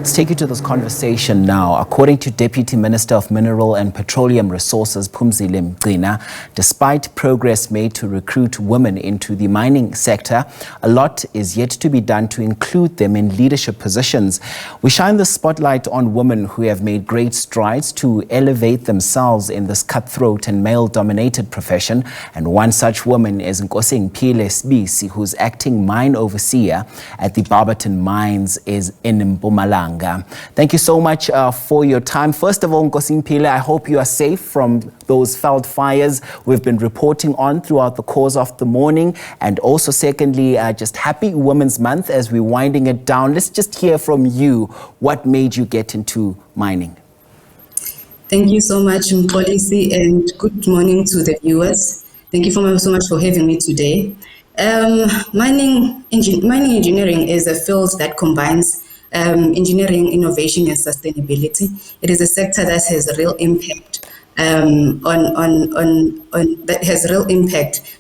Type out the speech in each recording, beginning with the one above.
Let's take you to this conversation now. According to Deputy Minister of Mineral and Petroleum Resources, Phumzile Mgcina, despite progress made to recruit women into the mining sector, a lot is yet to be done to include them in leadership positions. We shine the spotlight on women who have made great strides to elevate themselves in this cutthroat and male-dominated profession. And one such woman is Nkosingiphile Sibisi, who's acting mine overseer at the Barberton mines in Mpumalanga. Thank you so much for your time. First of all, Nkosingiphile, I hope you are safe from those felt fires we've been reporting on throughout the course of the morning. And also, secondly, just happy Women's Month as we're winding it down. Let's just hear from you. What made you get into mining? Thank you so much, Mpolisi, and good morning to the viewers. Thank you so much for having me today. Mining engineering is a field that combines engineering, innovation, and sustainability. It is a sector that has a real impact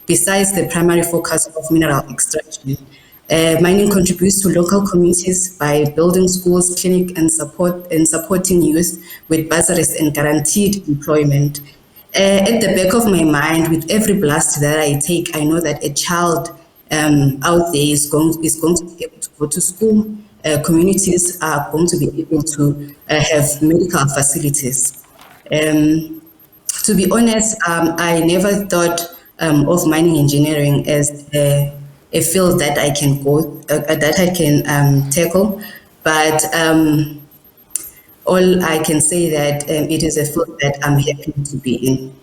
besides the primary focus of mineral extraction. Mining contributes to local communities by building schools, clinics, and supporting youth with bursaries and guaranteed employment. At the back of my mind, with every blast that I take, I know that a child out there is going to be able to go to school. Communities are going to be able to have medical facilities. To be honest, I never thought of mining engineering as a field that I can tackle, but all I can say that it is a field that I'm happy to be in.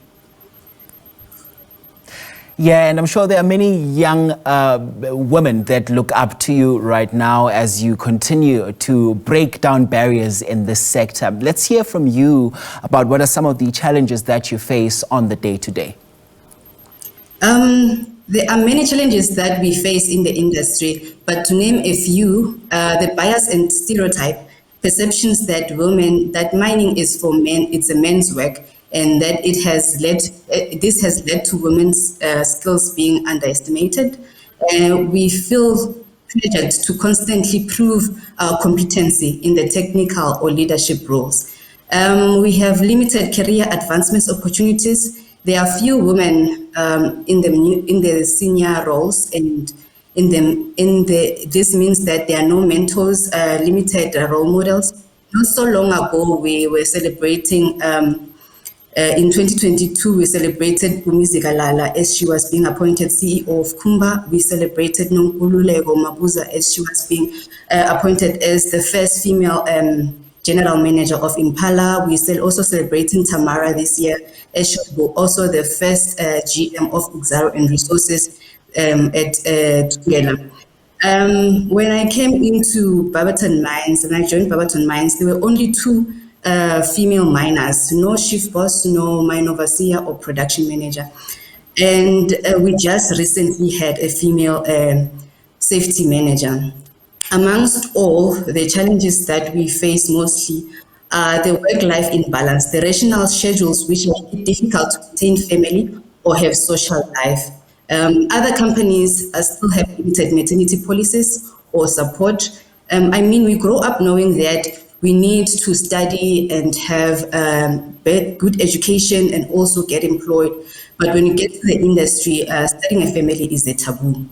Yeah, and I'm sure there are many young women that look up to you right now as you continue to break down barriers in this sector. Let's hear from you about what are some of the challenges that you face on the day-to-day. There are many challenges that we face in the industry, but to name a few, the bias and stereotype perceptions that mining is for men, it's a men's work, and that this has led to women's skills being underestimated. We feel pressured to constantly prove our competency in the technical or leadership roles. We have limited career advancement opportunities. There are few women in the senior roles, and this means that there are no mentors, limited role models. Not so long ago, we were celebrating. In 2022, we celebrated Phumzile as she was being appointed CEO of Kumba. We celebrated Nonkululeko Mabuza as she was being appointed as the first female general manager of Impala. We also celebrating Tamara this year as she was also the first GM of Exaro and Resources at Tugela. When I came into Barberton Mines and I joined Barberton Mines, there were only two female miners, no shift boss, no mine overseer or production manager. And we just recently had a female safety manager. Amongst all the challenges that we face mostly are the work-life imbalance, the rational schedules which make it difficult to maintain family or have social life. Other companies still have limited maternity policies or support. We grow up knowing that we need to study and have good education and also get employed. But when you get to the industry, starting a family is a taboo.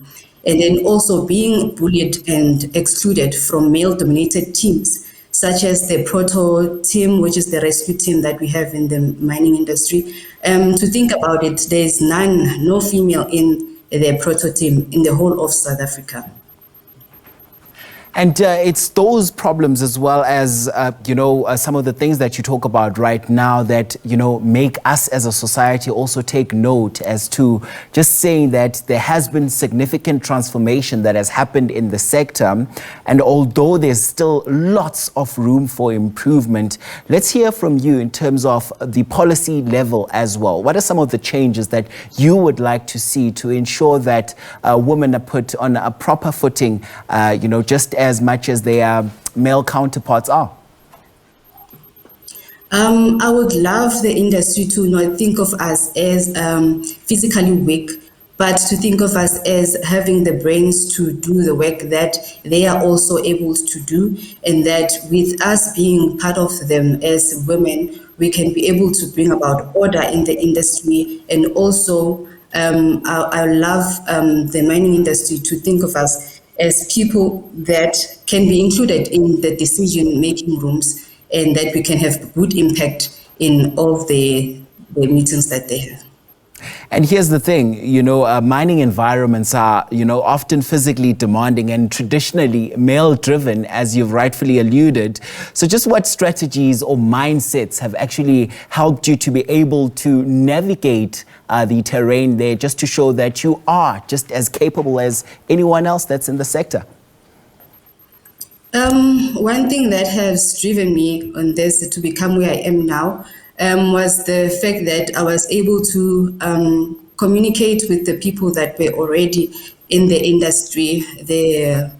And then also being bullied and excluded from male-dominated teams, such as the Proto team, which is the rescue team that we have in the mining industry. To think about it, there's no female in the Proto team in the whole of South Africa. And it's those problems as well as, some of the things that you talk about right now that, make us as a society also take note as to just saying that there has been significant transformation that has happened in the sector. And although there's still lots of room for improvement, let's hear from you in terms of the policy level as well. What are some of the changes that you would like to see to ensure that women are put on a proper footing, just as much as their male counterparts are? I would love the industry to not think of us as physically weak but to think of us as having the brains to do the work that they are also able to do, and that with us being part of them as women, we can be able to bring about order in the industry. And also, I love the mining industry to think of us as people that can be included in the decision-making rooms, and that we can have good impact in all the meetings that they have. And here's the thing, mining environments are, often physically demanding and traditionally male-driven, as you've rightfully alluded. So just what strategies or mindsets have actually helped you to be able to navigate the terrain there, just to show that you are just as capable as anyone else that's in the sector? One thing that has driven me on this to become where I am now was the fact that I was able to communicate with the people that were already in the industry, the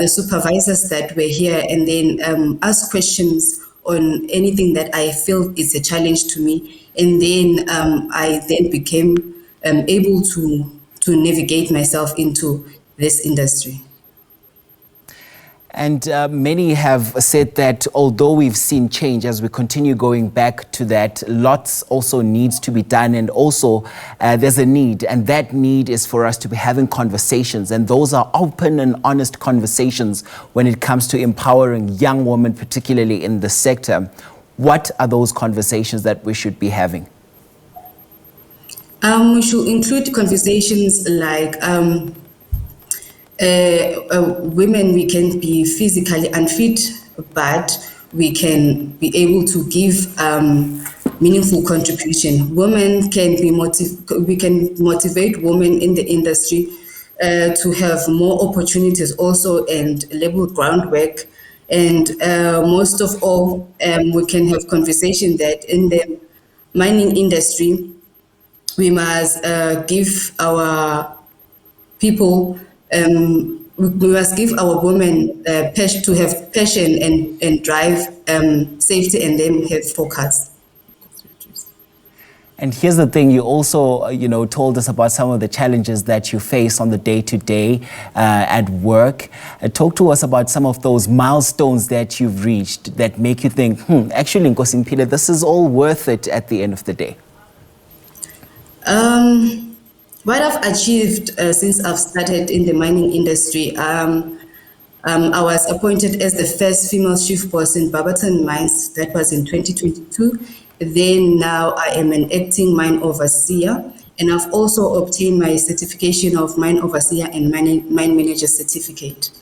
supervisors that were here, and then ask questions on anything that I feel is a challenge to me. And then I then became able to navigate myself into this industry. And many have said that although we've seen change, as we continue going back to that, lots also needs to be done. And also there's a need, and that need is for us to be having conversations. And those are open and honest conversations when it comes to empowering young women, particularly in the sector. What are those conversations that we should be having? We should include conversations like women, we can be physically unfit, but we can be able to give meaningful contribution. Women can be we can motivate women in the industry to have more opportunities also, and level groundwork. And most of all, we can have conversation that in the mining industry, we must give our people, we must give our women to have passion and drive, safety, and then have focus. And here's the thing, you also, told us about some of the challenges that you face on the day-to-day at work. Talk to us about some of those milestones that you've reached that make you think, actually, Nkosingiphile, this is all worth it at the end of the day. What I've achieved since I've started in the mining industry, I was appointed as the first female chief boss in Barberton mines. That was in 2022. Then now I am an acting mine overseer, and I've also obtained my certification of mine overseer and mine manager certificate.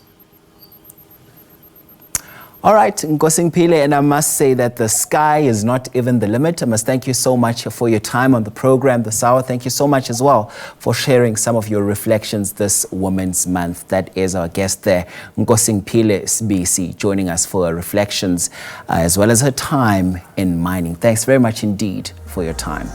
All right, Nkosingiphile, and I must say that the sky is not even the limit. I must thank you so much for your time on the program this hour. Thank you so much as well for sharing some of your reflections this Women's Month. That is our guest there, Nkosingiphile Sibisi, joining us for her reflections as well as her time in mining. Thanks very much indeed for your time.